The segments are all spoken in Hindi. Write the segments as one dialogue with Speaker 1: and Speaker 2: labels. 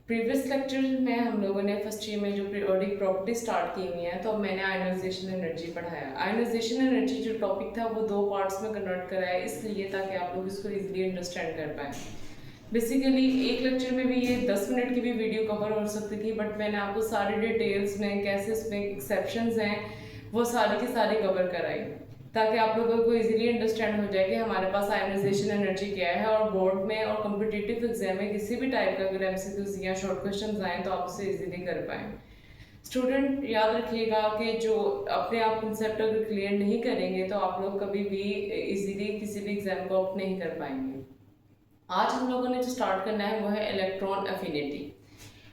Speaker 1: प्रीवियस लेक्चर में हम लोगों ने फर्स्ट ईयर में जो पीरियोडिक प्रॉपर्टी स्टार्ट की हुई है, तो अब मैंने आयनाइजेशन एनर्जी पढ़ाया। आयनाइजेशन एनर्जी जो टॉपिक था वो 2 पार्ट्स में कन्वर्ट कराया, इसलिए ताकि आप लोग इसको इजीली अंडरस्टैंड कर पाएँ। बेसिकली एक लेक्चर में भी ये 10 मिनट की भी वीडियो कवर हो सकती थी, बट मैंने आपको सारी डिटेल्स में कैसे इसमें एक्सेप्शंस हैं वो सारी की सारी कवर कराई, ताकि आप लोगों को इजीली अंडरस्टैंड हो जाए कि हमारे पास आयनाइजेशन एनर्जी क्या है। और बोर्ड में और कॉम्पिटिटिव एग्जाम में किसी भी टाइप का अगर एमसीक्यूज या शॉर्ट क्वेश्चंस आए तो आप उसे इजीली कर पाएँ। स्टूडेंट याद रखिएगा कि जो अपने आप कंसेप्ट अगर क्लियर नहीं करेंगे तो आप लोग कभी भी इजीली किसी भी एग्जाम को ऑप्ट नहीं कर पाएंगे। आज हम लोगों ने जो स्टार्ट करना है वो है इलेक्ट्रॉन अफिनिटी।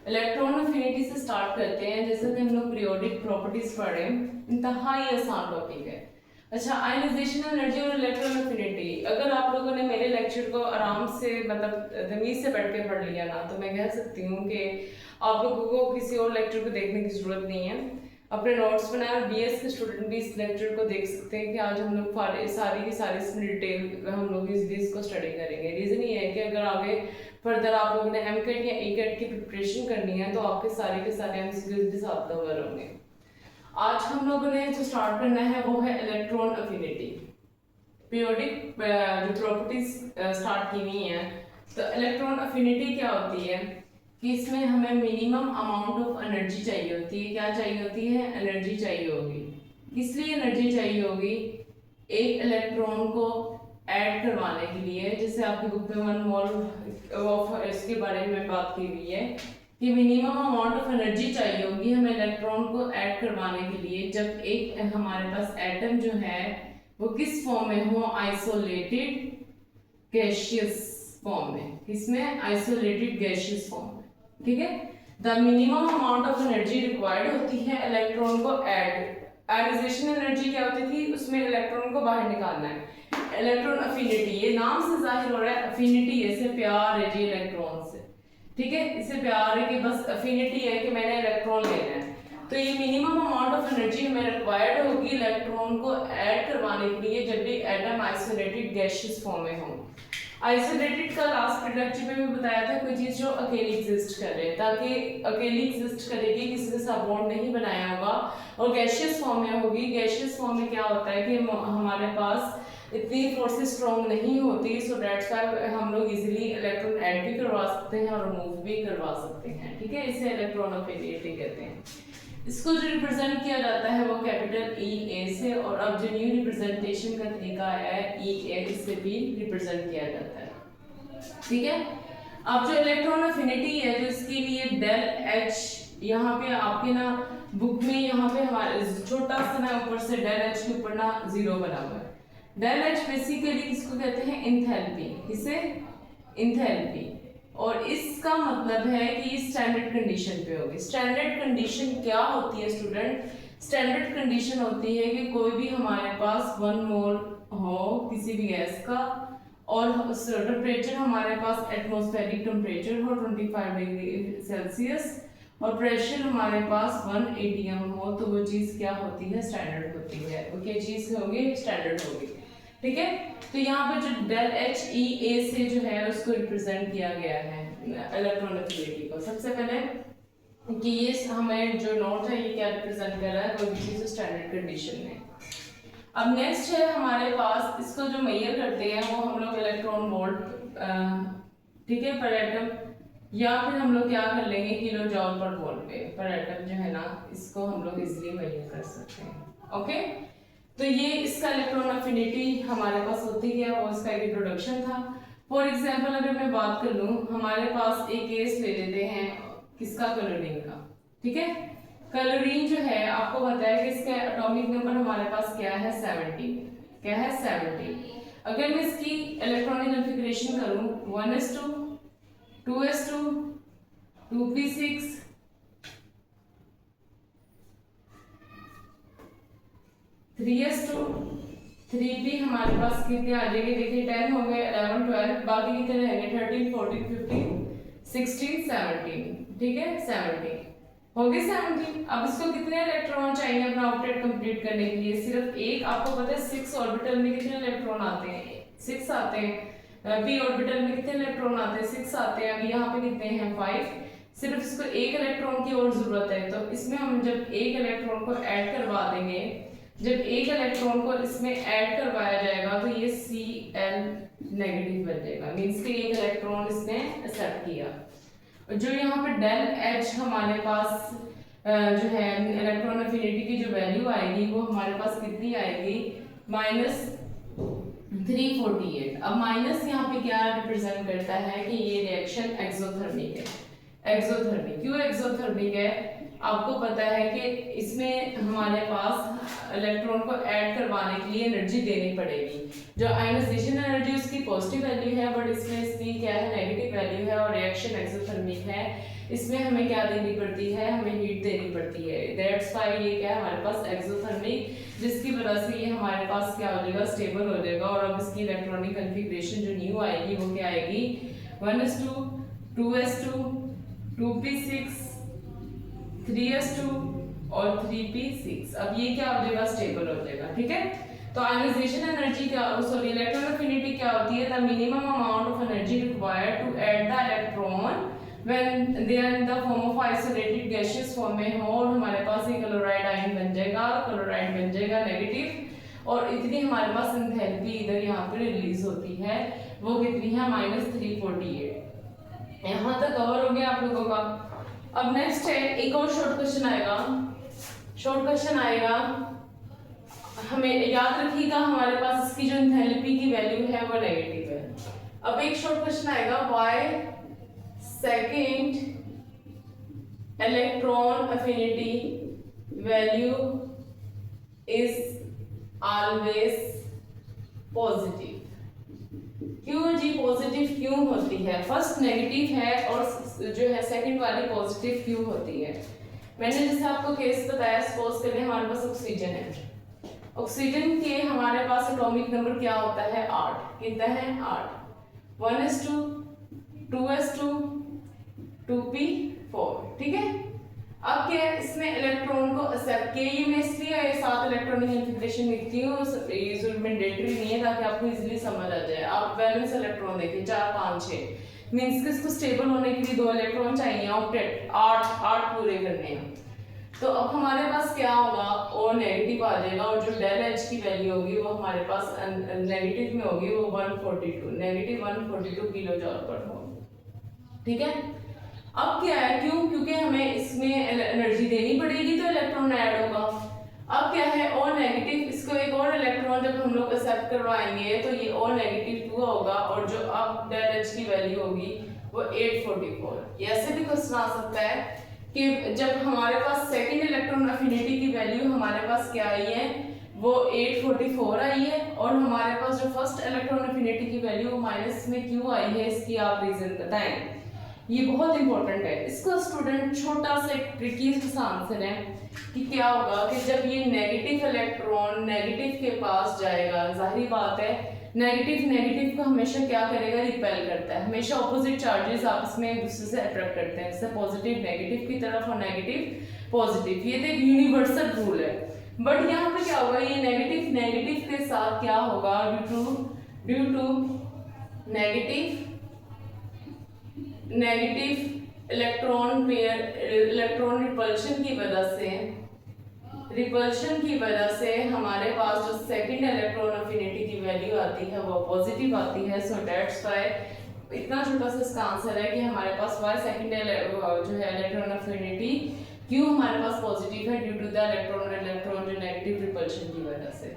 Speaker 1: इलेक्ट्रॉन अफिनिटी से स्टार्ट करते हैं। जैसे कि हम लोग पीरियोडिक प्रॉपर्टीज पढ़े, इंतहाई आसान टॉपिक है। अच्छा, आयनाइजेशन एनर्जी और इलेक्ट्रॉन अफिनिटी, अगर आप लोगों ने मेरे लेक्चर को आराम से मतलब तमीज से बैठ के पढ़ लिया ना, तो मैं कह सकती हूँ कि आप लोगों को किसी और लेक्चर को देखने की जरूरत नहीं है। अपने नोट्स बनाए और बीएस के स्टूडेंट भी इस लेक्चर को देख सकते हैं कि आज हम लोग सारी की सारी इसमें डिटेल हम लोग इसको स्टडी करेंगे। रीज़न ये है कि अगर आगे फर्दर आप लोगों ने एमकेट या ईकेट की प्रिपरेशन करनी है तो आपके सारे के सारे एमसीक्यूज भी साथ कवर होंगे। आज हम लोगों ने जो स्टार्ट करना है वो है इलेक्ट्रॉन अफिनिटी। पीरियोडिक जो प्रॉपर्टीज स्टार्ट की हुई हैं, तो इलेक्ट्रॉन अफिनिटी क्या होती है कि इसमें हमें मिनिमम अमाउंट ऑफ एनर्जी चाहिए होती है। क्या चाहिए होती है? एनर्जी चाहिए होगी। इसलिए एनर्जी चाहिए होगी एक इलेक्ट्रॉन को ऐड करवाने के लिए। जैसे आपकी बुक में 1 मोल ऑफ इसके बारे में बात की हुई है कि मिनिमम अमाउंट ऑफ एनर्जी चाहिए होगी हमें इलेक्ट्रॉन को ऐड करवाने के लिए, जब एक हमारे पास एटम जो है वो किस फॉर्म में हो? आइसोलेटेड गैसियस फॉर्म में। किसमें? आइसोलेटेड गैसियस फॉर्म में। ठीक है, the minimum amount of energy required होती है इलेक्ट्रॉन को ऐड। आयनाइजेशन एनर्जी क्या होती थी? उसमें इलेक्ट्रॉन को बाहर निकालना है। इलेक्ट्रॉन अफिनिटी, ये नाम से जाहिर हो रहा है अफिनिटी, ऐसे प्यार है जी इलेक्ट्रॉन से। ठीक है, इससे प्यार है कि बस अफिनिटी है कि मैंने इलेक्ट्रॉन लेना है। तो ये मिनिमम अमाउंट ऑफ एनर्जी हमें रिक्वायर्ड होगी इलेक्ट्रॉन को ऐड करवाने के लिए जब भी एटम आइसोलेटेड गैसियस फॉर्म में हो। आइसोलेटेड का लास्ट लेक्चर में भी बताया था, कोई चीज जो अकेली एग्जिस्ट कर रहे हैं, ताकि अकेली एग्जिस्ट करेगी, किसी के साथ बॉन्ड नहीं बनाया होगा और गैसियस फॉर्म में होगी। गैसियस फॉर्म में क्या होता है कि हमारे पास इतनी फोर्सेस स्ट्रॉन्ग नहीं होती, सो दैट्स व्हाई हम लोग इजीली इलेक्ट्रॉन ऐड भी करवा सकते हैं और रिमूव भी करवा सकते हैं। ठीक है, इसे इलेक्ट्रॉन अफिनिटी कहते हैं। इसको जो रिप्रेजेंट किया जाता है वो कैपिटल ई ए से, और अब जो न्यू रिप्रेजेंटेशन का तरीका है ई ए, इससे भी रिप्रेजेंट किया जाता है। ठीक है, अब जो इलेक्ट्रॉन अफिनिटी है, जो इसके लिए डेल एच, यहाँ पे आपके ना बुक में यहाँ पे हमारे छोटा सा ना ऊपर से डेल एच के ऊपर ना 0 बना हुआ है। डेल एच बेसिकली किसको कहते हैं? इंथैल्पी। किसे? इंथैल्पी। और इसका मतलब है कि स्टैंडर्ड कंडीशन पे होगी। स्टैंडर्ड कंडीशन क्या होती है स्टूडेंट? स्टैंडर्ड कंडीशन होती है कि कोई भी हमारे पास 1 मोल हो किसी भी गैस का, और टेम्परेचर हमारे पास एटमॉस्फेरिक टेम्परेचर हो 25 डिग्री सेल्सियस, और प्रेशर हमारे पास 1 atm हो, तो वो चीज़ क्या होती है? स्टैंडर्ड होती है। वो क्या चीज़ होगी? स्टैंडर्ड होगी। ठीक है, तो यहाँ पर जो डेल एच ई ए से जो है उसको रिप्रेजेंट किया गया है इलेक्ट्रॉन अफिनिटी को। सबसे पहले कि ये हमें जो नोट है ये क्या रिप्रेजेंट कर रहा है? कोई भी चीज़ स्टैंडर्ड कंडीशन में। अब नेक्स्ट है हमारे पास, इसको जो मेजर करते हैं वो हम लोग इलेक्ट्रॉन वोल्ट, ठीक है, पर एटम, या फिर हम लोग क्या कर लेंगे किलो जॉल पर वोल्ट पे पर एटम जो है ना, इसको हम लोग इजीली मेजर कर सकते हैं। ओके, तो ये इसका इलेक्ट्रॉन अफिनिटी हमारे पास होती है, वो इसका एक इंट्रोडक्शन था। फॉर एग्जांपल अगर मैं बात कर लूँ, हमारे पास एक केस ले लेते हैं किसका? क्लोरीन का। ठीक है, क्लोरीन जो है आपको पता है कि इसका एटॉमिक नंबर हमारे पास क्या है? 70। क्या है? 70। अगर मैं इसकी इलेक्ट्रॉनिक कॉन्फ़िगरेशन करूं 1s2 2s2 2p6 3s2 3p, हमारे पास कितने आ जाएंगे? देखिए 10 हो गए, 11 12, बाकी कितने रहेंगे? 13 14 15 16 17। ठीक है, 17। हो गए 70। अब इसको कितने इलेक्ट्रॉन चाहिए अपना ऑक्टेट कंप्लीट करने के लिए? सिर्फ एक। आपको पता है 6 ऑर्बिटल में कितने इलेक्ट्रॉन आते हैं? 6 आते हैं। p ऑर्बिटल में कितने इलेक्ट्रॉन आते हैं? 6 आते हैं। अब यहाँ पे कितने हैं? 5। सिर्फ इसको एक इलेक्ट्रॉन की और जरूरत है, तो इसमें हम जब एक इलेक्ट्रॉन को ऐड करवा देंगे, जब एक इलेक्ट्रॉन को इसमें ऐड करवाया जाएगा तो ये Cl नेगेटिव बन जाएगा, मींस कि एक इलेक्ट्रॉन इसने एक्सेप्ट किया। जो यहाँ पे डेल एच हमारे पास जो है इलेक्ट्रॉन एफिनिटी की जो वैल्यू आएगी वो हमारे पास कितनी आएगी? -348। अब माइनस यहाँ पे क्या रिप्रेजेंट करता है कि ये रिएक्शन एक्सोथर्मिक है। एक्सोथर्मिक क्यों एक्सोथर्मिक है? आपको पता है कि इसमें हमारे पास इलेक्ट्रॉन को ऐड करवाने के लिए एनर्जी देनी पड़ेगी। जो आयनाइजेशन एनर्जी उसकी पॉजिटिव वैल्यू है, बट इसमें इसकी क्या है? नेगेटिव वैल्यू है। और रिएक्शन एक्सोथर्मिक है, इसमें हमें क्या देनी पड़ती है? हमें हीट देनी पड़ती है। दैट्स व्हाई ये क्या है हमारे पास एक्सोथर्मिक, जिसकी वजह से ये हमारे पास क्या हो जाएगा? स्टेबल हो जाएगा। और अब इसकी इलेक्ट्रॉनिक कन्फिग्रेशन जो न्यू आएगी वो क्या आएगी? 1s2 2s2 2p6 3s2 और 3p6। अब ये क्या हो जाएगा? स्टेबल हो जाएगा। ठीक है, तो आयनाइजेशन एनर्जी क्या, सॉरी इलेक्ट्रॉन एफिनिटी क्या होती है? The minimum amount of energy required to add the electron when they are in the form of isolated gaseous form में हो, और हमारे पास एक क्लोराइड आयन बन जाएगा, क्लोराइड बन जाएगा नेगेटिव, और इतनी हमारे पास एंथैल्पी इधर यहाँ पे रिलीज होती है, वो कितनी है? -348। यहाँ तक कवर हो गया आप लोगों का। अब नेक्स्ट है एक और शॉर्ट क्वेश्चन आएगा। शॉर्ट क्वेश्चन आएगा, हमें याद रखिएगा हमारे पास इसकी जो एंथैल्पी की वैल्यू है वो नेगेटिव है। अब एक शॉर्ट क्वेश्चन आएगा, why second electron affinity value is always positive. क्यों जी पॉजिटिव क्यों होती है? फर्स्ट नेगेटिव है और जो है सेकंड वाली पॉजिटिव क्यों होती है? मैंने जैसे आपको केस बताया, सपोज करें हमारे पास ऑक्सीजन है। ऑक्सीजन के हमारे पास एटॉमिक नंबर क्या होता है? 8। कितना है? 8। 1s2 2s2 2p4। ठीक है, अब क्या है इसमें इलेक्ट्रॉन को एक्सेप्ट किया, ये मैं इसलिए 7 इलेक्ट्रॉनिक कॉन्फ़िगरेशन लिखती हूँ, ये जरूर मैंडेटरी नहीं है ताकि आपको इजीली समझ आ जाए। आप बैलेंस इलेक्ट्रॉन देखिए 4 5 6, मींस कि इसको स्टेबल होने के लिए 2 इलेक्ट्रॉन चाहिए, ऑक्टेट 8 पूरे करने हैं। तो अब हमारे पास क्या होगा? ओ नेगेटिव आ जाएगा, और जो डेल एच की वैल्यू होगी वो हमारे पास नेगेटिव में होगी, वो 142 -142 किलो जॉल पर होगी। ठीक है, अब क्या है? क्यों? क्योंकि हमें इसमें एनर्जी देनी पड़ेगी तो इलेक्ट्रॉन ऐड होगा। अब क्या है? ओ नेगेटिव, इसको एक और इलेक्ट्रॉन जब हम लोग एक्सेप्ट करवाएंगे तो ये ओ नेगेटिव 2 होगा, और जो अब डेल एच की वैल्यू होगी वो 844। ऐसे भी क्वेश्चन आ सकता है कि जब हमारे पास सेकंड इलेक्ट्रॉन एफिनिटी की वैल्यू हमारे पास क्या आई है? वो 844 आई है, और हमारे पास जो फर्स्ट इलेक्ट्रॉन एफिनिटी की वैल्यू माइनस में क्यों आई है? इसकी आप रीजन बताएं। ये बहुत इंपॉर्टेंट है। इसका स्टूडेंट छोटा सा एक ट्रिकी सा आंसर है कि क्या होगा कि जब ये नेगेटिव इलेक्ट्रॉन नेगेटिव के पास जाएगा, जाहिर बात है नेगेटिव को हमेशा क्या करेगा? रिपेल करता है। हमेशा ऑपोजिट चार्जेस आपस में एक दूसरे से अट्रैक्ट करते हैं, जैसे पॉजिटिव नेगेटिव की तरफ और नेगेटिव पॉजिटिव। ये तो एक यूनिवर्सल रूल है। बट यहाँ पे क्या होगा? ये नेगेटिव के साथ क्या होगा? Due to negative electron pair, electron repulsion की वजह से हमारे पास जो सेकंड इलेक्ट्रॉन एफिनिटी की वैल्यू आती है वो पॉजिटिव आती है। सो दैट्स व्हाई इतना छोटा सा इसका आंसर है कि हमारे पास वाई सेकंड जो है इलेक्ट्रॉन एफिनिटी क्यों हमारे पास पॉजिटिव है? ड्यू टू द इलेक्ट्रॉन जो नेगेटिव रिपल्शन की वजह से।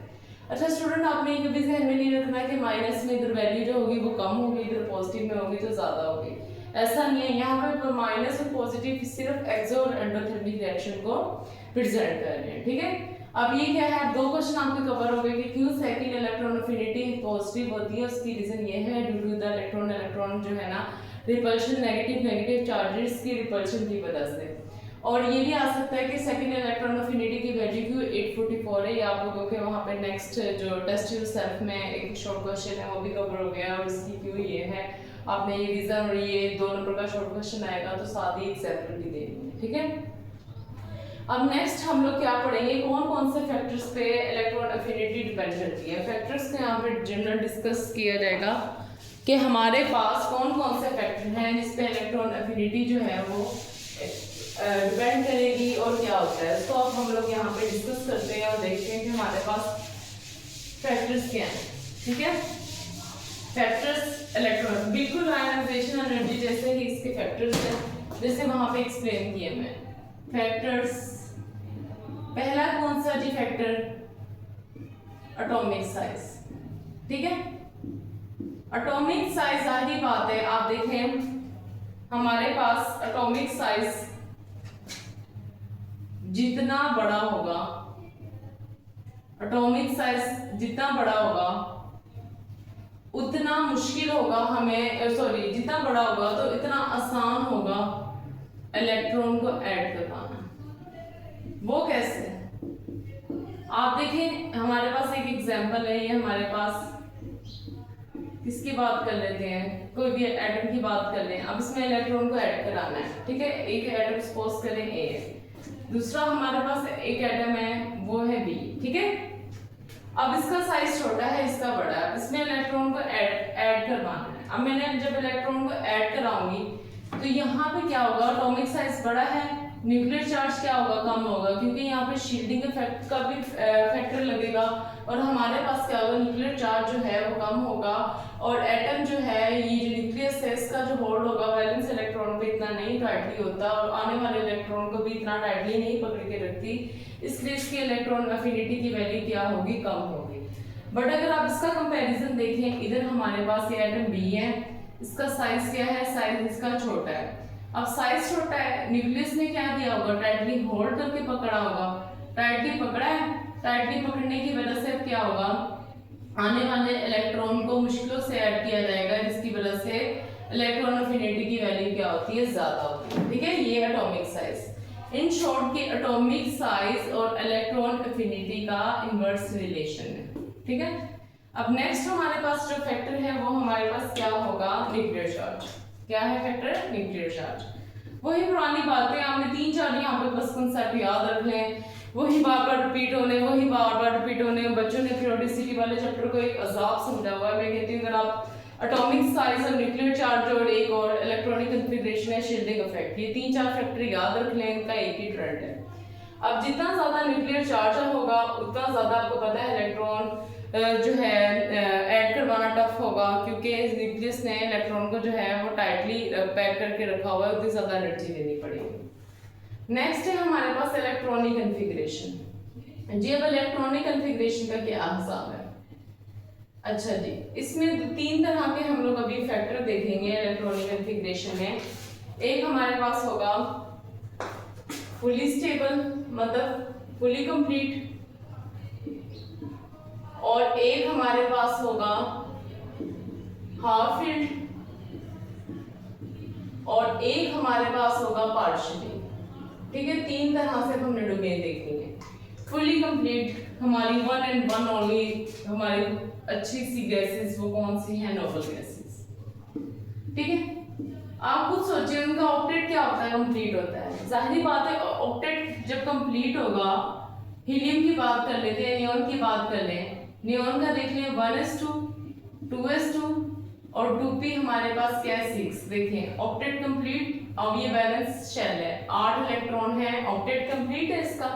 Speaker 1: अच्छा स्टूडेंट, आपने ये कभी ध्यान में नहीं रखना है कि माइनस में इधर वैल्यू जो होगी वो कम होगी, इधर पॉजिटिव में होगी तो ज्यादा होगी। ऐसा नहीं है, यहाँ पे माइनस और पॉजिटिव सिर्फ एक्सो और एंडोथर्मिक रिएक्शन को प्रेजेंट कर रहे हैं। ठीक है, अब ये क्या है? 2 क्वेश्चन आपके कवर हो गए कि क्यों सेकंड इलेक्ट्रॉन एफिनिटी पॉजिटिव होती है। उसकी रीजन ये है ड्यू टू द इलेक्ट्रॉन जो है ना रिपल्शन, नेगेटिव चार्जेस की रिपल्शन की वजह से। और ये भी आ सकता है कि सेकंड इलेक्ट्रॉन एफिनिटी की वैल्यू क्यों 844 है। ये आप लोगों के वहाँ पे नेक्स्ट जो टेस्ट योरसेल्फ में एक शॉर्ट क्वेश्चन है वो भी कवर हो गया, और इसकी क्यों ये है आपने ये रीजन, और ये 2 नंबर का शॉर्ट क्वेश्चन आएगा तो साथ ही एग्जाम्पल भी देनी है। ठीक है, अब नेक्स्ट हम लोग क्या पढ़ेंगे, कौन कौन से फैक्टर्स पे इलेक्ट्रॉन अफिनिटी डिपेंड करती है। फैक्टर्स को यहाँ पे जनरल डिस्कस किया जाएगा कि हमारे पास कौन कौन से फैक्टर हैं जिस पे इलेक्ट्रॉन अफिनिटी जो है वो डिपेंड करेगी और क्या होता है। तो अब हम लोग यहाँ पे डिस्कस करते हैं और देखते हैं कि हमारे पास फैक्टर्स क्या हैं। ठीक है, फैक्टर्स इलेक्ट्रॉन बिल्कुल आयनाइजेशन एनर्जी जैसे ही इसके फैक्टर्स हैं, जैसे वहां पे एक्सप्लेन किए मैं फैक्टर्स। पहला कौन सा जी फैक्टर, एटॉमिक साइज। ठीक है, एटॉमिक साइज आधी बात है, आप देखें हमारे पास एटॉमिक साइज जितना बड़ा होगा, एटॉमिक साइज जितना बड़ा होगा उतना मुश्किल होगा हमें, सॉरी जितना बड़ा होगा तो इतना आसान होगा इलेक्ट्रॉन को ऐड करवाना। वो कैसे, आप देखें हमारे पास एक एग्जांपल है, ये हमारे पास किसकी बात कर लेते हैं, कोई भी एटम की बात कर लें। अब इसमें इलेक्ट्रॉन को ऐड कराना है। ठीक है, एक एटम सपोज करें ए है, दूसरा हमारे पास एक एटम है वो है बी। ठीक है, अब इसका साइज छोटा है, इसका बड़ा है, इसमें इलेक्ट्रॉन को ऐड करवाना है। अब मैंने जब इलेक्ट्रॉन को ऐड कराऊंगी तो यहाँ पे क्या होगा, एटॉमिक साइज बड़ा है, न्यूक्लियर चार्ज क्या होगा, कम होगा, क्योंकि यहाँ पे शील्डिंग इफेक्ट का भी फैक्टर लगेगा और हमारे पास क्या होगा, न्यूक्लियर चार्ज जो है वो कम होगा और एटम जो है, ये जो न्यूक्लियस है इसका जो होल्ड होगा वैलेंस इलेक्ट्रॉन पे इतना नहीं टाइटली होता और आने वाले इलेक्ट्रॉन को भी इतना टाइटली नहीं पकड़ के रखती, इसलिए इसकी इलेक्ट्रॉन अफिनिटी की वैल्यू क्या होगी, कम होगी। बट अगर आप इसका कंपैरिजन देखें, इधर हमारे पास ये एटम बी है, इसका साइज क्या है, साइज इसका छोटा है। अब साइज छोटा है, न्यूक्लियस ने क्या किया होगा, टाइटली होल्ड करके पकड़ा होगा, टाइटली पकड़ा है, टाइटली पकड़ने की वजह से अब क्या होगा, आने वाले इलेक्ट्रॉन को मुश्किलों से ऐड किया जाएगा, जिसकी वजह से इलेक्ट्रॉन अफिनिटी की वैल्यू क्या होती है, ज्यादा होती है। ठीक है, ये एटॉमिक साइज। इन शॉर्ट की एटॉमिक साइज और इलेक्ट्रॉन अफिनिटी का इनवर्स रिलेशन है। ठीक है, अब नेक्स्ट हमारे पास जो फैक्टर है वो हमारे पास क्या होगा, न्यूक्लियर चार्ज। क्या है फैक्टर, न्यूक्लियर चार्ज। वही पुरानी बातें, आपने 3-4 यहाँ पे बस कंसेप्ट याद रख लें, वही बार बार रिपीट होने, वही बार बार रिपीट होने। बच्चों ने पीरियोडिसिटी वाले चैप्टर को एक अजाब समझा हुआ है। मैं कहती हूँ अगर आप एटॉमिक साइज और न्यूक्लियर चार्ज और एक और इलेक्ट्रॉनिक कन्फिग्रेशन है, शील्डिंग इफेक्ट, ये 3-4 फैक्टर याद रख लें, इनका एक ही ट्रेंड है। अब जितना ज्यादा न्यूक्लियर चार्ज होगा उतना ज्यादा आपको पता है इलेक्ट्रॉन जो है ऐड करवाना टफ होगा, क्योंकि न्यूक्लियस ने इलेक्ट्रॉन को जो है वो टाइटली पैक करके रखा हुआ है, उतनी ज्यादा एनर्जी देनी पड़ेगी। नेक्स्ट है हमारे पास इलेक्ट्रॉनिक कन्फिग्रेशन। जी, अब इलेक्ट्रॉनिक कन्फिग्रेशन का क्या हिसाब है। अच्छा जी, इसमें 3 तरह के हम लोग अभी फैक्टर देखेंगे इलेक्ट्रॉनिक कन्फिग्रेशन में। एक हमारे पास होगा फुली स्टेबल, मतलब फुली कंप्लीट, और एक हमारे पास होगा हाफ फील्ड, और एक हमारे पास होगा पार्शियली। ठीक है, 3 तरह से हमने डोमेन देखेंगे। फुली कंप्लीट हमारी 1 and 1 ओनली हमारी अच्छी सी गैसेस वो कौन सी हैं, नोबल गैसेस। ठीक है, आप खुद सोचिए उनका ऑक्टेट क्या होता है, कंप्लीट होता है। जाहिर बात है ऑक्टेट जब कंप्लीट होगा, हीलियम की बात कर लेते हैं, नियॉन की बात कर लें, नियॉन का देख लें 1s2 2s2 और 2p हमारे पास क्या है 6। देखें ऑक्टेट कंप्लीट, अब ये बैलेंस शेल है, 8 इलेक्ट्रॉन है, ऑक्टेट कंप्लीट है इसका।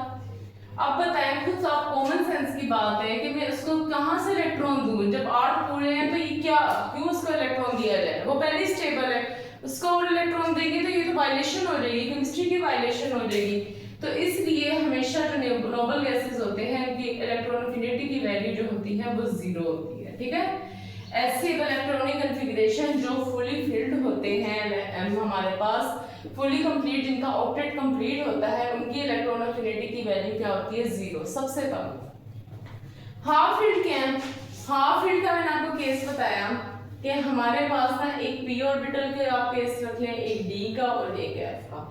Speaker 1: अब बताएं खुद आप, कॉमन सेंस की बात है कि मैं इसको कहां से इलेक्ट्रॉन दूं, जब 8 पूरे हैं तो ये क्या, क्यों उसको इलेक्ट्रॉन दिया जाए, वो पहले स्टेबल है, उसको और इलेक्ट्रॉन देंगे तो ये तो वायलेशन हो जाएगी, केमिस्ट्री की वायलेशन हो जाएगी। तो इसलिए हमेशा जो नोबल गैसेस होते हैं कि इलेक्ट्रॉन अफिनिटी की वैल्यू जो होती है वो 0 होती है। ठीक है, ऐसे इलेक्ट्रॉनिक कन्फिग्रेशन जो फुली फिल्ड होते हैं हमारे पास, फुली कंप्लीट जिनका ऑक्टेट कंप्लीट होता है, उनकी इलेक्ट्रॉन अफिनिटी की वैल्यू क्या होती है, 0, सबसे कम। हाफ फील्ड क्या है, हाफ फील्ड का मैंने आपको केस बताया कि हमारे पास ना एक p ऑर्बिटल के आप केस रख लें, एक d का और एक f का।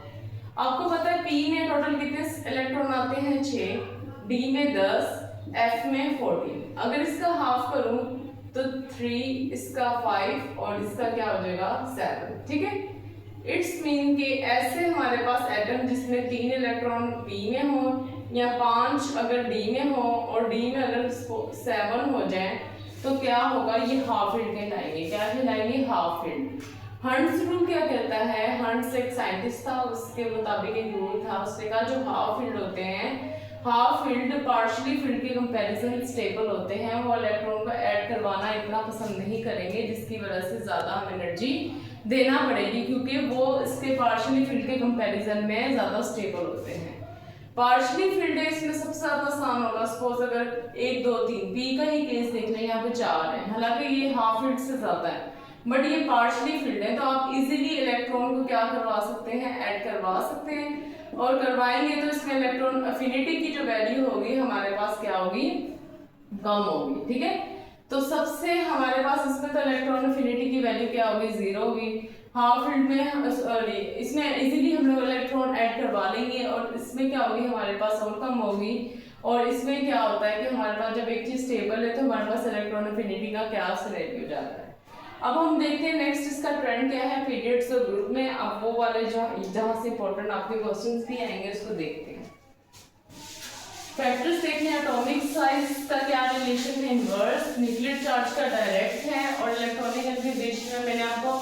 Speaker 1: आपको पता है p में टोटल कितने इलेक्ट्रॉन आते हैं, 6, d में 10, f में 14। अगर इसका हाफ करूं तो 3, इसका 5 और इसका क्या हो जाएगा 7। ठीक है, इट्स मीन कि ऐसे हमारे पास एटम जिसमें 3 इलेक्ट्रॉन पी में हो या 5 अगर डी में हो और डी में अगर 7 हो जाए तो क्या होगा, ये हाफ फील्ड कहलाएंगे। क्या कहलाएंगे? Half field. हंट्स रूल क्या कहता है? हंट्स एक साइंटिस्ट था, उसके मुताबिक एक रूल था, उसने कहा जो हाफ फील्ड होते हैं, हाफ फील्ड पार्शियली फील्ड के कंपैरिजन स्टेबल होते हैं, वो इलेक्ट्रॉन को ऐड करवाना इतना पसंद नहीं करेंगे, जिसकी वजह से ज़्यादा हम एनर्जी देना पड़ेगी, क्योंकि वो इसके पार्शियली फील्ड के कंपैरिजन में ज़्यादा स्टेबल होते हैं। पार्शियली फील्ड है, इसमें सबसे ज़्यादा आसान होगा। सपोज अगर 1 2 3 पी का ही केस देख लें, यहाँ पे 4 है, हालांकि ये हाफ फील्ड से ज़्यादा है, बट ये पार्शियली फील्ड है, तो आप इजीली इलेक्ट्रॉन को क्या करवा सकते हैं? ऐड करवा सकते हैं। और करवाएंगे तो इसमें इलेक्ट्रॉन अफिनिटी की जो वैल्यू होगी हमारे पास क्या होगी? कम होगी। ठीक है, तो सबसे हमारे पास इसमें तो इलेक्ट्रॉन अफिनिटी की वैल्यू क्या होगी? 0 होगी। हाफ फील्ड में इसमें इजीली हम लोग इलेक्ट्रॉन ऐड करवा लेंगे, और इसमें क्या होगी? हमारे पास और कम होगी। और इसमें क्या होता है कि हमारे पास जब एक चीज स्टेबल है तो हमारे पास इलेक्ट्रॉन अफिनिटी का क्या सिनेरियो जाता है। अब हम देखते हैं नेक्स्ट इसका ट्रेंड क्या है पीरियड्स और ग्रुप में। अब वो वाले जहां से इंपॉर्टेंट आपके क्वेश्चंस भी आएंगे उसको देखते हैं। फैक्टर्स देखते हैं। एटॉमिक साइज का क्या रिलेशन है? इनवर्स। न्यूक्लियर चार्ज का डायरेक्ट है। और इलेक्ट्रॉनिक कन्फिग्रेशन में मैंने आपको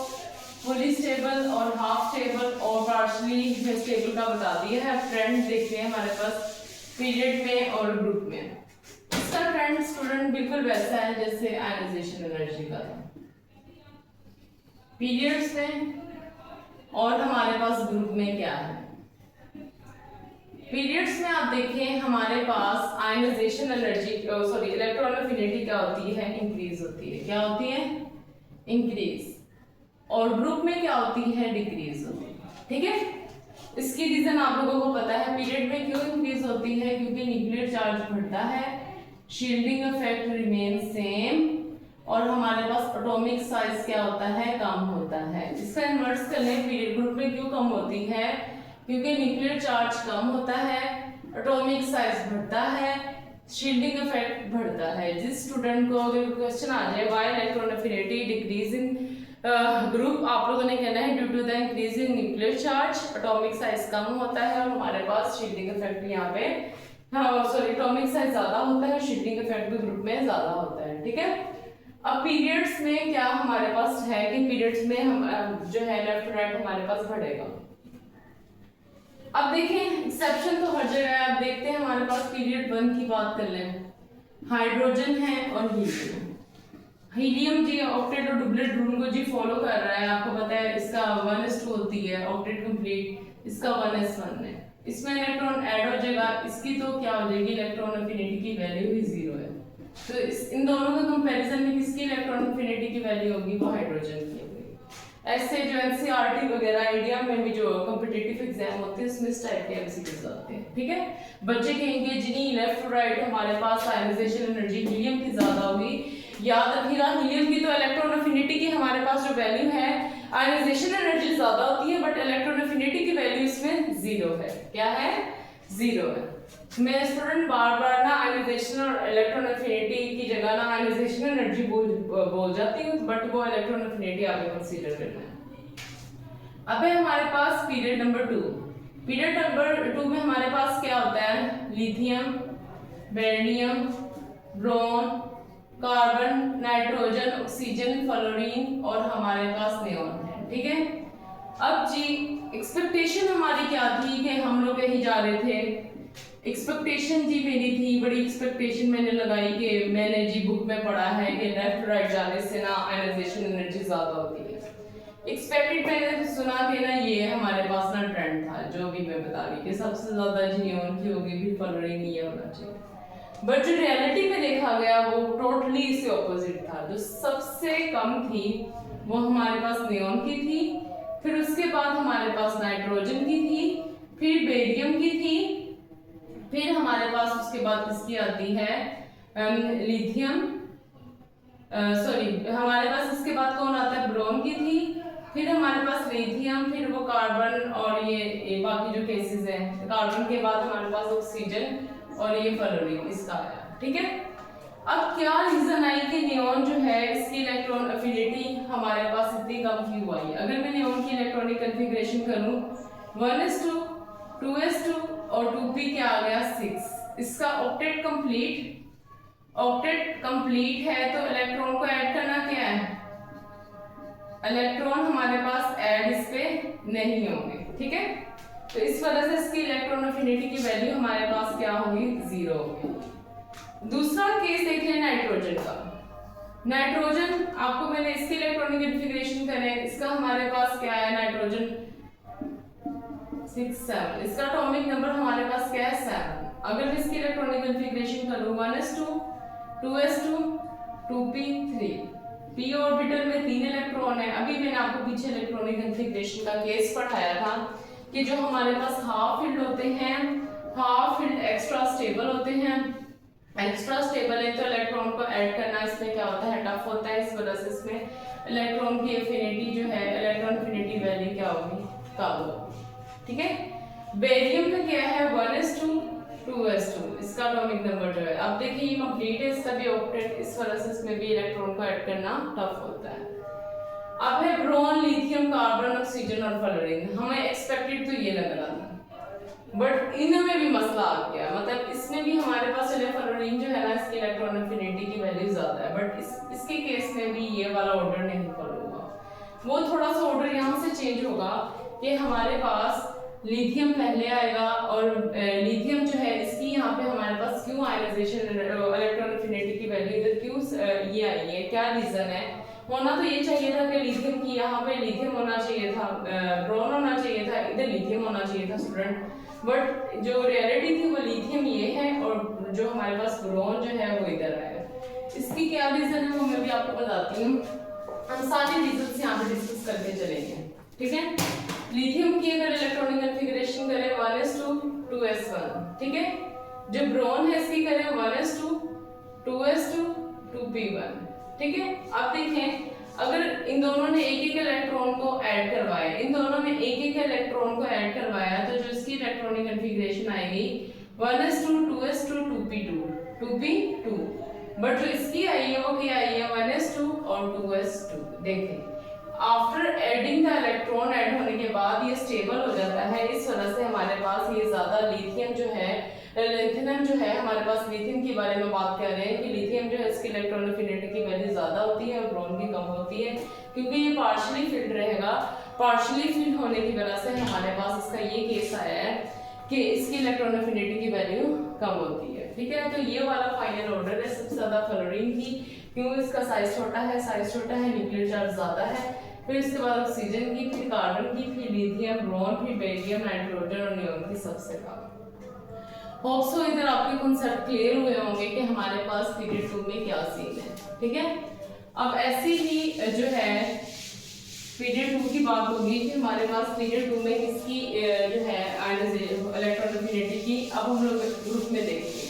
Speaker 1: फुली स्टेबल और हाफ स्टेबल और पार्शियली स्टेबल का बता दिया है। ट्रेंड देखते हैं हमारे पास पीरियड में और ग्रुप में। इसका ट्रेंड स्टूडेंट बिल्कुल वैसा है जैसे आयनाइजेशन एनर्जी का था पीरियड्स में, और हमारे पास ग्रुप में क्या है? पीरियड्स में आप देखें हमारे पास आयनाइजेशन एनर्जी इलेक्ट्रॉन अफिनिटी क्या होती है? इंक्रीज होती है। क्या होती है? इंक्रीज। और ग्रुप में क्या होती है? डिक्रीज होती है। ठीक है, इसकी रीजन आप लोगों को पता है। पीरियड में क्यों इंक्रीज होती है? क्योंकि न्यूक्लियर चार्ज बढ़ता है, शील्डिंग इफेक्ट रिमेन सेम, और हमारे पास एटॉमिक साइज क्या होता है? कम होता है। इसका इन्वर्स कर लें, पीरियड ग्रुप में क्यों कम होती है? क्योंकि न्यूक्लियर चार्ज कम होता है, एटॉमिक साइज बढ़ता है, शील्डिंग इफेक्ट बढ़ता है। जिस स्टूडेंट को अगर क्वेश्चन आ जाए why electron affinity decrease in group, आप लोगों ने कहना है due to the increase in nuclear charge, atomic size कम होता है और हमारे पास शील्डिंग इफेक्ट यहाँ पे एटॉमिक साइज ज्यादा होता है, शील्डिंग इफेक्ट भी ग्रुप में ज्यादा होता है। ठीक है, अब पीरियड्स में क्या हमारे पास है कि पीरियड्स में हम जो है लेफ्ट राइट हमारे पास बढ़ेगा। अब देखें एक्सेप्शन तो हर जगह है। अब देखते हैं हमारे पास पीरियड 1 की बात कर लें। हाइड्रोजन है और हीलियम। हीलियम जी ऑक्टेट और डुप्लेट रूल को जी फॉलो कर रहा है। आपको पता है इसका 1:2 होती है ऑक्टेट कंप्लीट, इसका 1s1 है। इसमें इलेक्ट्रॉन ऐड हो जाएगा, इसकी तो क्या हो जाएगी? इलेक्ट्रॉन अफिनिटी की वैल्यू ही 0 है। तो इन दोनों के कंपैरिजन में किसकी इलेक्ट्रॉन अफिनिटी की वैल्यू होगी? वो हाइड्रोजन की होगी। ऐसे जो एनसीईआरटी वगैरह इंडिया में भी जो कॉम्पिटिटिव एग्जाम होते हैं उसमें इस टाइप के एमसीक्यूज आते हैं। ठीक है, बच्चे कहेंगे जिनी लेफ्ट राइट हमारे पास आयनाइजेशन एनर्जी हीलियम की ज्यादा होगी। याद रखिएगा हीलियम की तो इलेक्ट्रॉन अफिनिटी की हमारे पास जो वैल्यू है, आयनाइजेशन एनर्जी ज्यादा होती है बट इलेक्ट्रॉन अफिनिटी की वैल्यू इसमें 0 है। क्या है? 0 है। मैं स्टूडेंट बार बार ना आयनाइजेशन और इलेक्ट्रॉन अफिनिटी की जगह ना आयनाइजेशन एनर्जी बोल जाती हूँ, बट वो इलेक्ट्रॉन अफिनिटी आपको कंसीडर करना है। अब है हमारे पास पीरियड नंबर 2। पीरियड नंबर 2 में हमारे पास क्या होता है? Lithium, beryllium, boron, carbon, nitrogen, oxygen, fluorine और हमारे पास नियॉन है। ठीक है, अब जी एक्सपेक्टेशन हमारी क्या थी कि हम लोग कहीं जा रहे थे। एक्सपेक्टेशन जी मेरी थी, बड़ी एक्सपेक्टेशन मैंने लगाई कि मैंने जी बुक में पढ़ा है कि लेफ्ट राइट जाने से ना आयनाइजेशन एनर्जी ज्यादा होती है। एक्सपेक्टेड मैंने सुना कि ना ये हमारे पास ना ट्रेंड था जो भी मैं बता रही कि सबसे ज्यादा जी नियॉन की होगी, फिर फ्लोरीन ये होना चाहिए। बट जो रियलिटी में देखा गया वो टोटली इससे ऑपोजिट था। जो सबसे कम थी वो हमारे पास नियॉन की थी, फिर उसके बाद हमारे पास नाइट्रोजन की थी, फिर बेरियम की थी, फिर हमारे पास उसके बाद किसकी आती है? लिथियम, हमारे पास इसके बाद कौन आता है? ब्रोन की थी, फिर हमारे पास लिथियम, फिर वो कार्बन और ये बाकी जो केसेस हैं। कार्बन के बाद हमारे पास ऑक्सीजन और ये फ्लोरीन इसका आया। ठीक है, अब क्या रीजन आई कि नियॉन जो है इसकी इलेक्ट्रॉन अफिनिटी हमारे पास इतनी कम क्यों आई? अगर मैं नियॉन की इलेक्ट्रॉनिक कन्फिग्रेशन करूं 1s2 2s2 और 2p क्या आ गया 6, इसका ऑक्टेट कंप्लीट है तो इलेक्ट्रॉन को ऐड करना क्या है? इलेक्ट्रॉन हमारे पास ऐड इस पे नहीं होंगे, ठीक है। तो इस वजह से इसकी इलेक्ट्रॉन अफिनिटी की वैल्यू हमारे पास क्या होगी? 0 होगी। दूसरा केस देख लें नाइट्रोजन का। नाइट्रोजन आपको मैंने इसकी इलेक्ट्रॉनिक कन्फिग्रेशन करें, इसका हमारे पास क्या है? नाइट्रोजन 6 7, इसका एटॉमिक नंबर हमारे पास क्या है? 7। अगर मैं इसकी इलेक्ट्रॉनिक कन्फिग्रेशन करूं 1s2 2s2 2p3, p orbital में 3 इलेक्ट्रॉन है। अभी मैंने आपको पीछे इलेक्ट्रॉनिक कन्फिग्रेशन का केस पढ़ाया था कि जो हमारे पास हाफ फील्ड होते हैं, हाफ फील्ड एक्स्ट्रा स्टेबल होते हैं। एक्स्ट्रा स्टेबल है तो इलेक्ट्रॉन को ऐड करना इसमें क्या होता है? टफ होता है। इस वजह से इसमें इलेक्ट्रॉन की एफिनिटी जो है, इलेक्ट्रॉन एफिनिटी वैल्यू क्या होगी? कम होगी, ठीक है। बेरियम का क्या है? 1s2 2s2, इसका एटॉमिक नंबर जो है, अब देखिए ये कंप्लीट है, इसका भी ऑक्टेट, इस वजह से इसमें भी इलेक्ट्रॉन को ऐड करना टफ होता है। अब है ब्रोन, लिथियम, कार्बन, ऑक्सीजन और फ्लोरीन। हमें एक्सपेक्टेड तो ये लग रहा था, बट इनमें भी मसला आ गया। मतलब इसमें भी हमारे पास चले फ्लोरीन जो है ना, इसकी इलेक्ट्रॉन एफिनिटी की वैल्यू ज्यादा है, बट इसके केस में भी ये वाला ऑर्डर नहीं फॉलो होगा। वो थोड़ा सा ऑर्डर यहाँ से चेंज होगा कि हमारे पास लिथियम पहले आएगा, और लिथियम जो है इसकी यहाँ पे हमारे पास क्यों आयनाइजेशन इलेक्ट्रॉन एफिनिटी की वैल्यू इधर क्यों ये आई है? क्या रीजन है? होना तो ये चाहिए था कि लिथियम की यहाँ पे लिथियम होना चाहिए था, ब्रोन होना चाहिए था, इधर लिथियम होना चाहिए था स्टूडेंट, बट जो रियलिटी थी वो लिथियम ये है, और जो हमारे पास ब्रोन जो है वो इधर है। इसकी क्या रीजन है वो मैं भी आपको बताती हूँ। हम सारे रीजन यहाँ पे डिस्कस करके चलेंगे, ठीक है। लिथियम की अगर इलेक्ट्रॉनिक कन्फिग्रेशन करें 1s2 2s1, ठीक है। जो ब्रोन है इसकी करें 1s2 2s2 2p1, ठीक है। अब देखें, अगर इन दोनों ने एक एक इलेक्ट्रॉन को ऐड करवाया, इन दोनों ने एक एक इलेक्ट्रॉन को ऐड करवाया, तो जो इसकी इलेक्ट्रॉनिक कन्फिग्रेशन आएगी 1s2 2s2 2p2 2p2, but जो इसकी आई है वो क्या आई है? 1s2 और 2s2। देखें, after adding the electron, add होने के बाद ये स्टेबल हो जाता है। इस वजह से हमारे पास ये ज्यादा लिथियम जो है, लिथियम जो है हमारे पास, लिथियम के बारे में बात कर रहे हैं कि लिथियम जो है इसकी इलेक्ट्रॉन एफिनिटी की वैल्यू ज्यादा होती है और ब्रोन की कम होती है, क्योंकि ये पार्शियली फिल्ड रहेगा। पार्शियली फिल्ड होने की वजह से हमारे पास इसका ये केस आया है कि इसकी इलेक्ट्रॉन एफिनिटी की वैल्यू कम होती है, ठीक है। तो ये वाला फाइनल ऑर्डर है सबसे ज्यादा फ्लोरीन की, क्यों? इसका साइज छोटा है, न्यूक्लियर चार्ज ज्यादा है। फिर इसके बाद ऑक्सीजन की, फिर कार्बन की, फिर लिथियम, ब्रोन, फिर बेरियम, नाइट्रोजन और नियोन की सबसे कम। होप सो इधर आपके कॉन्सेप्ट क्लियर हुए होंगे कि हमारे पास पीरियड 2 में क्या सीन है, ठीक है। अब ऐसी ही जो है पीरियड 2 की बात होगी कि हमारे पास पीरियड 2 में किसकी जो है इलेक्ट्रॉन एफिनिटी की। अब हम लोग ग्रुप में देखेंगे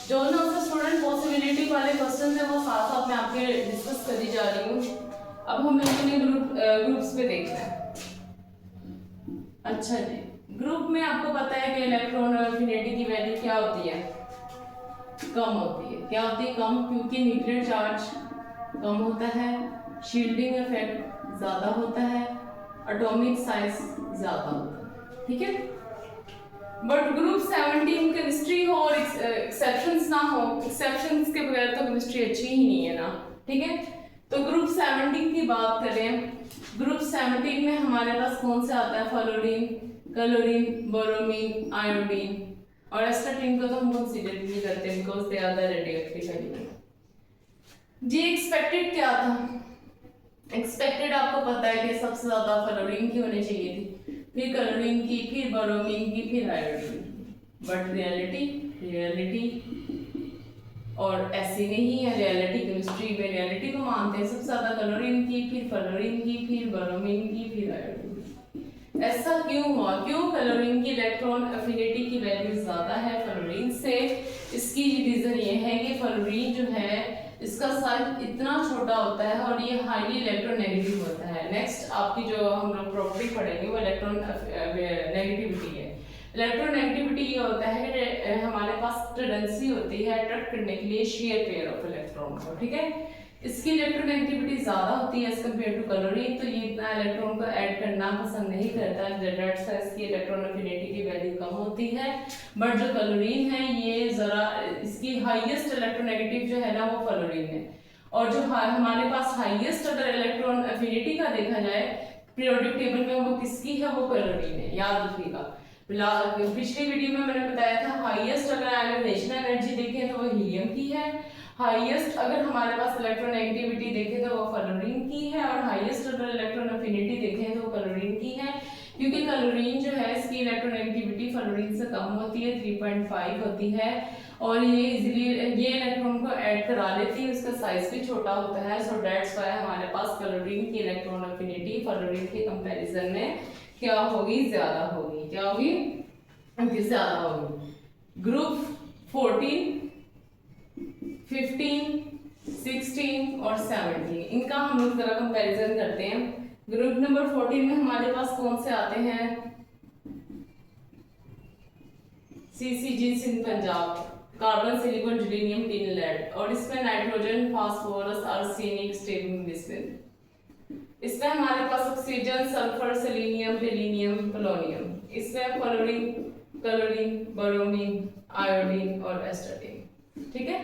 Speaker 1: जो ना स्टूडेंट पॉसिबिलिटी वाले क्वेश्चन है वो साथ साथ मैं आपके डिस्कस करी जा रही हूँ। अब हमें अपने ग्रुप्स पे देखना है। अच्छा जी, ग्रुप में आपको पता है कि इलेक्ट्रॉन एफिनिटी की वैल्यू क्या होती है? कम होती है। क्या होती है? कम, क्योंकि न्यूक्लियर चार्ज कम होता है, शील्डिंग इफेक्ट ज्यादा होता है, एटॉमिक साइज ज्यादा होता है, ठीक है। बट ग्रुप 17 केमिस्ट्री हो और एक्सेप्शंस ना हो, एक्सेप्शंस के बगैर तो केमिस्ट्री अच्छी ही नहीं है ना, ठीक है। तो ग्रुप 17 की बात करें, ग्रुप 17 में हमारे पास कौन सा आता है? फ्लोरीन, क्लोरीन, ब्रोमीन, आयोडीन और एस्टाटीन को तो हम कंसीडर नहीं करते because they are the radioactive element. जी एक्सपेक्टेड क्या था? एक्सपेक्टेड आपको पता है कि सबसे ज्यादा फ्लोरीन की होनी चाहिए थी, फिर क्लोरीन की, फिर ब्रोमीन की, फिर आयोडीन की। बट रियलिटी और ऐसी नहीं है। रियलिटी केमिस्ट्री में रियलिटी को मानते हैं सबसे ज्यादा क्लोरीन की, फिर फ्लोरीन की, फिर ब्रोमीन की, फिर आयोडीन की। ऐसा क्यों हुआ? क्यों क्लोरीन की इलेक्ट्रॉन एफिनिटी की वैल्यू ज्यादा है फ्लोरीन से? इसकी रीजन ये है कि फ्लोरीन जो है इसका साइज इतना छोटा होता है और ये हाईली इलेक्ट्रोनेगेटिव होता है। नेक्स्ट आपकी जो हम लोग प्रॉपर्टी पढ़ेंगे वो इलेक्ट्रॉन नेगेटिविटी है। इलेक्ट्रोनेगेटिविटी ये होता है कि हमारे पास टेंडेंसी होती है अट्रैक्ट करने के लिए शेयर पेयर ऑफ इलेक्ट्रॉन को, ठीक है। इसकी इलेक्ट्रोनेगेटिविटी ज्यादा होती है एज कम्पेयर टू क्लोरीन, तो ये इतना इलेक्ट्रॉन को ऐड करना पसंद नहीं करता, दैट्स व्हाई इसकी इलेक्ट्रॉन एफिनिटी की वैल्यू कम होती है। बट जो क्लोरीन है ये जरा इसकी हाईएस्ट इलेक्ट्रोनेगेटिव जो है ना वो क्लोरीन है। और जो हमारे पास हाईएस्ट अगर इलेक्ट्रॉन एफिनिटी का देखा जाए पीरियोडिक टेबल में वो किसकी है, वो क्लोरीन है, याद रखिएगा। पिछली वीडियो में मैंने बताया था हाईएस्ट अगर आयनाइजेशन एनर्जी देखें तो वो हीलियम की है, हाईएस्ट अगर हमारे पास इलेक्ट्रोनेगेटिविटी देखें तो वो क्लोरीन की है, और हाईएस्ट अगर इलेक्ट्रॉन एफिनिटी देखें तो वो क्लोरीन की है, क्योंकि क्लोरीन जो है इसकी इलेक्ट्रोनेगेटिविटी क्लोरीन से कम होती है, 3.5 होती है, और ये इजीली ये इलेक्ट्रॉन को ऐड करा लेती है, उसका साइज भी छोटा होता है। सो दैट्स व्हाई हमारे पास क्लोरीन की इलेक्ट्रॉन एफिनिटी क्लोरीन के कंपैरिजन में क्या होगी, ज्यादा होगी। क्या होगी, ज्यादा होगी। ग्रुप 14, 15, 16 और 17 इनका हम लोग जरा कंपैरिजन करते हैं। ग्रुप नंबर 14 में हमारे पास कौन से आते हैं, CCG Sindh Punjab, carbon silicon germanium tin lead, और इसमें नाइट्रोजन फास्फोरस आर्सेनिक स्टेरिक बिस्मिथ। इसमें हमारे पास oxygen sulphur selenium tellurium polonium, इसमें क्लोरीन ब्रोमीन आयोडीन और एस्टाटीन, ठीक है।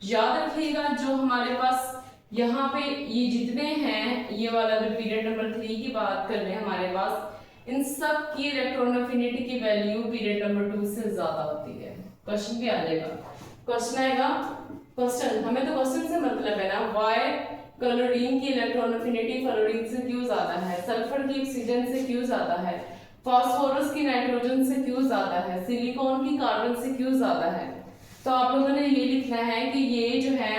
Speaker 1: याद रखिएगा जो हमारे पास यहाँ पे ये जितने हैं, ये वाला जो पीरियड नंबर 3 की बात कर रहे हैं हमारे पास, इन सब की इलेक्ट्रॉन एफिनिटी की वैल्यू पीरियड नंबर 2 से ज्यादा होती है। क्वेश्चन भी आ जाएगा, क्वेश्चन आएगा, क्वेश्चन हमें तो क्वेश्चन से मतलब है ना, वाई क्लोरीन की इलेक्ट्रॉन एफिनिटी क्लोरीन से क्यों ज्यादा है, सल्फर की ऑक्सीजन से क्यों ज्यादा है, फास्फोरस की नाइट्रोजन से क्यों ज्यादा है, सिलिकॉन की कार्बन से क्यों ज्यादा है। तो आप लोगों ने ये लिखना है कि ये जो है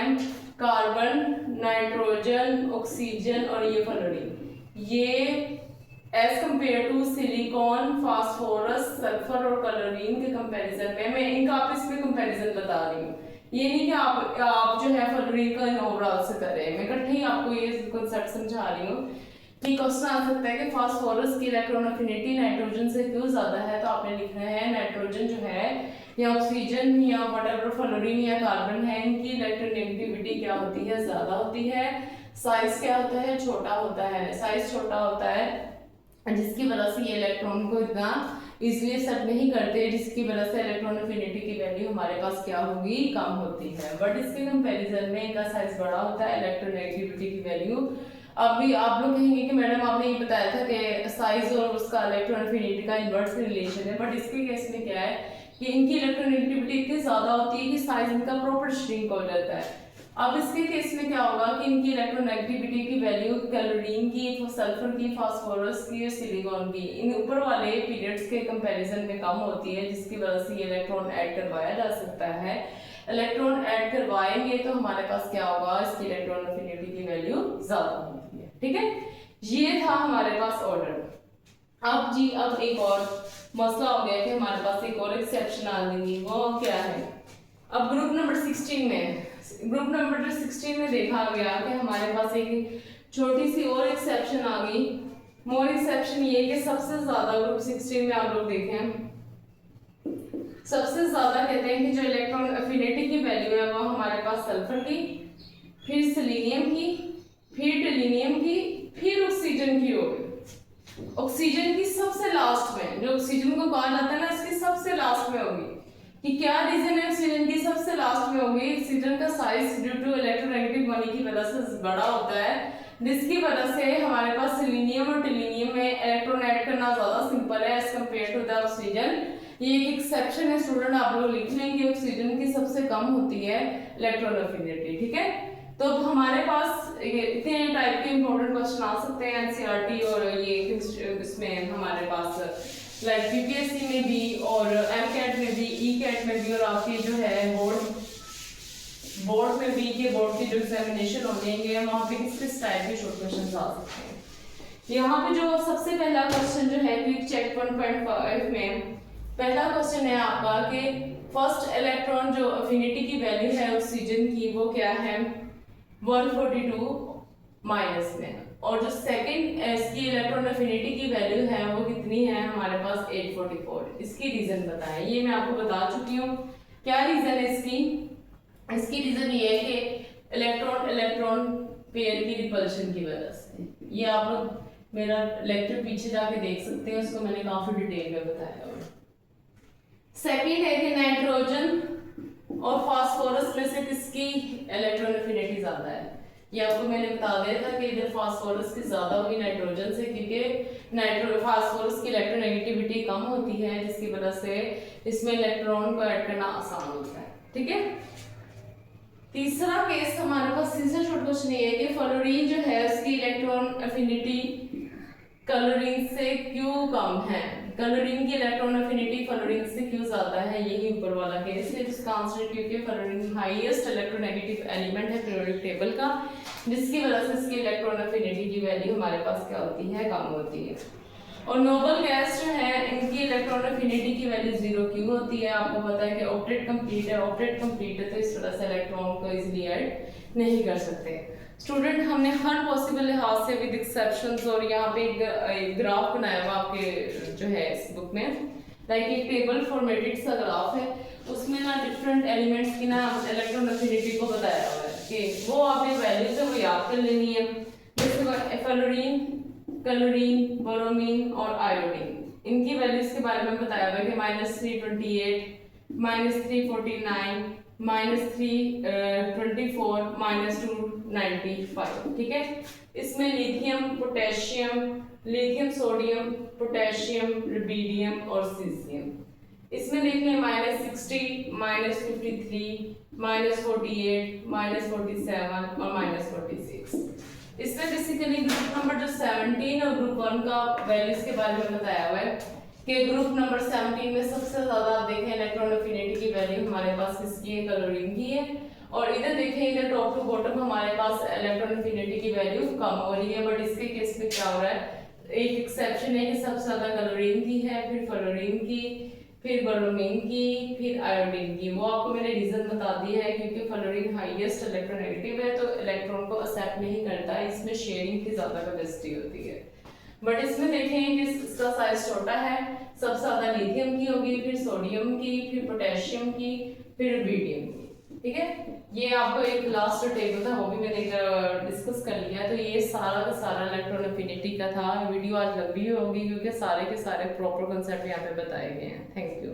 Speaker 1: कार्बन, नाइट्रोजन, ऑक्सीजन और ये फ्लोरीन, ये as compare to silicon, phosphorus, sulphur और क्लोरीन के कंपैरिजन में, मैं इनका आप इसमें कंपैरिजन बता रही हूँ, ये नहीं कि आप जो है फ्लोरीन का ओवरऑल से कर रहे हैं, मैं इकट्ठे ही आपको ये कॉन्सेप्ट समझा रही हूँ। ठीक, क्वेश्चन आ सकता है कि फास्फोरस की इलेक्ट्रॉन एफिनिटी नाइट्रोजन से क्यों ज्यादा है, तो आपने लिखना है नाइट्रोजन जो है या ऑक्सीजन या व्हाटएवर फ्लोरीन या कार्बन है, इनकी इलेक्ट्रोनेगेटिविटी क्या होती है, ज्यादा होती है। साइज क्या होता है, छोटा होता है, साइज छोटा होता है, जिसकी वजह से ये इलेक्ट्रॉन को इतना इसलिए सेट नहीं करते, जिसकी वजह से इलेक्ट्रॉन एफिनिटी की वैल्यू हमारे पास क्या होगी, कम होती है। बट इसके कंपैरिजन में इनका साइज बड़ा होता है, इलेक्ट्रोनेगेटिविटी की वैल्यू। अब भी आप लोग कहेंगे कि मैडम आपने ये बताया था कि साइज और उसका इलेक्ट्रॉन एफिनिटी का इनवर्स रिलेशन है, बट इसके केस में क्या है कि इनकी इलेक्ट्रोनेगेटिविटी इतनी ज्यादा होती है कि साइज इनका प्रॉपर श्रिंक हो जाता है। अब इसके केस में क्या होगा कि इनकी इलेक्ट्रोनेगेटिविटी की वैल्यू क्लोरीन की, सल्फर की, फास्फोरस की और सिलिकॉन की, इन ऊपर वाले पीरियड्स के कंपैरिजन में कम होती है, जिसकी वजह से ये इलेक्ट्रॉन ऐड करवाया जा सकता है। इलेक्ट्रॉन ऐड करवाएंगे तो हमारे पास क्या होगा, इसकी इलेक्ट्रॉन एफिनिटी की वैल्यू ज्यादा होती है, ठीक है। ये था हमारे पास ऑर्डर। अब एक और मसला हो गया कि हमारे पास एक और एक्सेप्शन आ गई, वो क्या है। अब ग्रुप नंबर 16 में देखा गया कि हमारे पास एक छोटी सी और एक्सेप्शन आ गई। मोर एक्सेप्शन ये कि सबसे ज्यादा ग्रुप 16 में आप लोग देखें, सबसे ज्यादा कहते हैं कि जो इलेक्ट्रॉन एफिनिटी की वैल्यू है वो हमारे पास सल्फर की, फिर सेलेनियम की, फिर टेलिनियम की, फिर ऑक्सीजन की होगी। ऑक्सीजन की सबसे लास्ट में, जो ऑक्सीजन को कहा जाता है ना, इसकी सबसे लास्ट में होगी। कि क्या रीजन है ऑक्सीजन की सबसे लास्ट में होगी, ऑक्सीजन का साइज ड्यू टू इलेक्ट्रोनेगेटिव होने की वजह से बड़ा होता है, जिसकी वजह से हमारे पास सेलेनियम और टेलिनियम में इलेक्ट्रॉन ऐड करना ज्यादा सिंपल है as compare to the oxygen. ये एक एक्सेप्शन है स्टूडेंट, आप लोग लिख लेंगे, ऑक्सीजन की सबसे कम होती है इलेक्ट्रॉन एफिनिटी, ठीक है। तो हमारे पास इतने टाइप के इंपॉर्टेंट क्वेश्चन आ सकते हैं एनसीईआरटी और ये इसमें हमारे पास लाइक यूपीएससी में भी और एमकैट में भी, ईकैट में भी, और आपके जो है बोर्ड में भी, के बोर्ड की जो एग्जामिनेशन होंगे वहाँ पे किस टाइप के शॉर्ट क्वेश्चन आ सकते हैं। यहाँ पे जो सबसे पहला क्वेश्चन जो है क्विक चेक 1.5 में पहला क्वेश्चन है आपका कि फर्स्ट इलेक्ट्रॉन जो एफिनिटी की वैल्यू है ऑक्सीजन की वो क्या है, 142 माइनस में, और जो सेकंड इसकी इलेक्ट्रॉन एफिनिटी की वैल्यू है वो कितनी है हमारे पास 844। इसकी रीजन बताएं, ये मैं आपको बता चुकी हूँ। क्या रीजन है इसकी? इसकी रीजन ये है कि इलेक्ट्रॉन इलेक्ट्रॉन पेयर की रिपल्शन की वजह से। ये आप लोग मेरा लेक्चर पीछे जाके देख सकते हैं, उसको मैंने काफी डिटेल में बताया हुआ। सेकंड है कि नाइट्रोजन और फास्फोरस में से किसकी इलेक्ट्रॉन एफिनिटी ज्यादा है? ये आपको मैंने बता दिया था कि इधर फास्फोरस की ज्यादा होगी नाइट्रोजन से, क्योंकि फास्फोरस की इलेक्ट्रोनेगेटिविटी कम होती है, जिसकी वजह से इसमें इलेक्ट्रॉन को ऐड करना आसान होता है। ठीक है। तीसरा केस हमारे पास, तीसरा शॉर्ट क्वेश्चन ये है कि फ्लोरीन जो है उसकी इलेक्ट्रॉन एफिनिटी क्लोरीन से क्यों कम है? क्लोरीन की इलेक्ट्रॉन एफिनिटी फ्लोरीन से क्यों ज्यादा है? यही ऊपर वाला केस है, जिसका आंसर क्योंकि फ्लोरीन हाईएस्ट इलेक्ट्रोनेगेटिव एलिमेंट है पीरियोडिक टेबल का, जिसकी वजह से इसकी इलेक्ट्रॉन एफिनिटी की वैल्यू हमारे पास क्या होती है? कम होती है। और नोबल गैस जो है इनकी इलेक्ट्रॉन एफिनिटी की वैल्यू 0 क्यों होती है? आपको पता है कि ऑक्टेट कंप्लीट है, ऑक्टेट कंप्लीट है तो इस वजह से इलेक्ट्रॉन को इजीली ऐड नहीं कर सकते। स्टूडेंट, हमने हर पॉसिबल लिहाज से विद एक्सेप्शंस, और यहाँ पे एक ग्राफ बनाया हुआ आपके जो है इस बुक में, लाइक एक टेबल फॉर्मेटेड सा ग्राफ है, उसमें ना डिफरेंट एलिमेंट्स की ना इलेक्ट्रॉन एफिनिटी को बताया हुआ है कि वो आपकी वैल्यूज है वो याद कर लेनी है। जैसे फ्लोरीन, क्लोरीन, ब्रोमीन और आयोडीन, इनकी वैल्यूज के बारे में बताया हुआ है कि -328, -349, -324, -295। ठीक है। इसमें lithium, potassium, lithium sodium, potassium, rubidium और सीजियम। इसमें देखिए -60, -53, -48, -47 और -46। इसमें बेसिकली ग्रुप नंबर जो 17 और ग्रुप 1 का वैल्यूज के बारे में बताया हुआ है कि ग्रुप नंबर 17 में सबसे ज्यादा आप देखें इलेक्ट्रॉन एफिनिटी की वैल्यू हमारे पास किसकी है? क्लोरीन की है। और इधर देखें, इधर टॉप टू बॉटम हमारे पास इलेक्ट्रॉन एफिनिटी की वैल्यू कम हो रही है, बट इसके केस में क्या हो रहा है? एक एक्सेप्शन है कि सबसे ज्यादा क्लोरीन की है, फिर फ्लोरीन की, फिर ब्रोमीन की, फिर आयोडीन की। वो आपको मैंने रीजन बता दिया है, क्योंकि फ्लोरीन हाईएस्ट इलेक्ट्रोनेगेटिव है तो इलेक्ट्रॉन को एक्सेप्ट नहीं करता है, इसमें शेयरिंग की ज्यादा कैपेसिटी होती है। बट इसमें देखें कि इसका साइज छोटा है, सबसे ज्यादा लिथियम की होगी, फिर सोडियम की, फिर पोटेशियम की, फिर रुबिडियम की। ठीक है। ये आपको एक लास्ट टेबल था वो भी मैंने डिस्कस कर लिया, तो ये सारा का सारा इलेक्ट्रॉन एफिनिटी का था। वीडियो आज लंबी होगी क्योंकि सारे के सारे प्रॉपर कंसेप्ट यहाँ पे बताए गए हैं। Thank you.